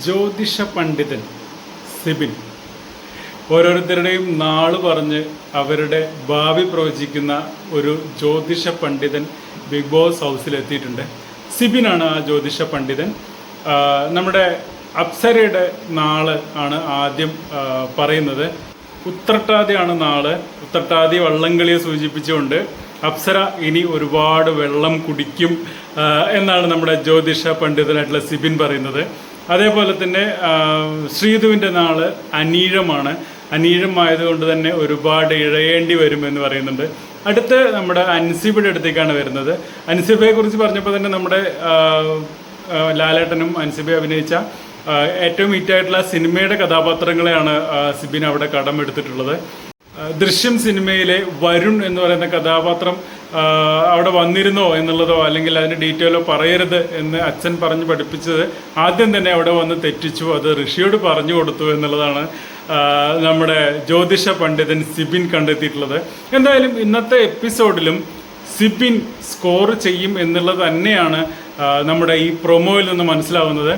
ജ്യോതിഷ പണ്ഡിതൻ സിബിൻ ഓരോരുത്തരുടെയും നാള് പറഞ്ഞ് അവരുടെ ഭാവി പ്രവചിക്കുന്ന ഒരു ജ്യോതിഷ പണ്ഡിതൻ ബിഗ് ബോസ് ഹൗസിലെത്തിയിട്ടുണ്ട്. സിബിനാണ് ആ ജ്യോതിഷ പണ്ഡിതൻ. നമ്മുടെ അപ്സരയുടെ നാള് ആണ് ആദ്യം പറയുന്നത്. ഉത്രട്ടാതിയാണ് നാള്. ഉത്രട്ടാതി വള്ളംകളിയെ സൂചിപ്പിച്ചുകൊണ്ട് അപ്സര ഇനി ഒരുപാട് വെള്ളം കുടിക്കും എന്നാണ് നമ്മുടെ ജ്യോതിഷ പണ്ഡിതനായിട്ടുള്ള സിബിൻ പറയുന്നത്. അതേപോലെ തന്നെ ശ്രീധുവിൻ്റെ നാള് അനീഴമാണ്. അനീഴമായതുകൊണ്ട് തന്നെ ഒരുപാട് ഇഴയേണ്ടി വരുമെന്ന് പറയുന്നുണ്ട്. അടുത്ത് നമ്മുടെ അൻസിബയുടെ അടുത്തേക്കാണ് വരുന്നത്. അൻസിബയെ കുറിച്ച് പറഞ്ഞപ്പോൾ തന്നെ നമ്മുടെ ലാലേട്ടനും അൻസിബ അഭിനയിച്ച ഏറ്റവും ഹിറ്റായിട്ടുള്ള സിനിമയുടെ കഥാപാത്രങ്ങളെയാണ് സിബിൻ അവിടെ കടമെടുത്തിട്ടുള്ളത്. ദൃശ്യം സിനിമയിലെ വരുൺ എന്ന് പറയുന്ന കഥാപാത്രം അവിടെ വന്നിരുന്നോ എന്നുള്ളതോ അല്ലെങ്കിൽ അതിൻ്റെ ഡീറ്റെയിലോ പറയരുത് എന്ന് അച്ഛൻ പറഞ്ഞ് പഠിപ്പിച്ചത് ആദ്യം തന്നെ അവിടെ വന്ന് തെറ്റിച്ചു. അത് ഋഷിയോട് പറഞ്ഞു കൊടുത്തു എന്നുള്ളതാണ് നമ്മുടെ ജ്യോതിഷ പണ്ഡിതൻ സിബിൻ കണ്ടെത്തിയിട്ടുള്ളത്. എന്തായാലും ഇന്നത്തെ എപ്പിസോഡിലും സിബിൻ സ്കോർ ചെയ്യും എന്നുള്ളത് തന്നെയാണ് നമ്മുടെ ഈ പ്രൊമോയിൽ നിന്ന് മനസ്സിലാവുന്നത്.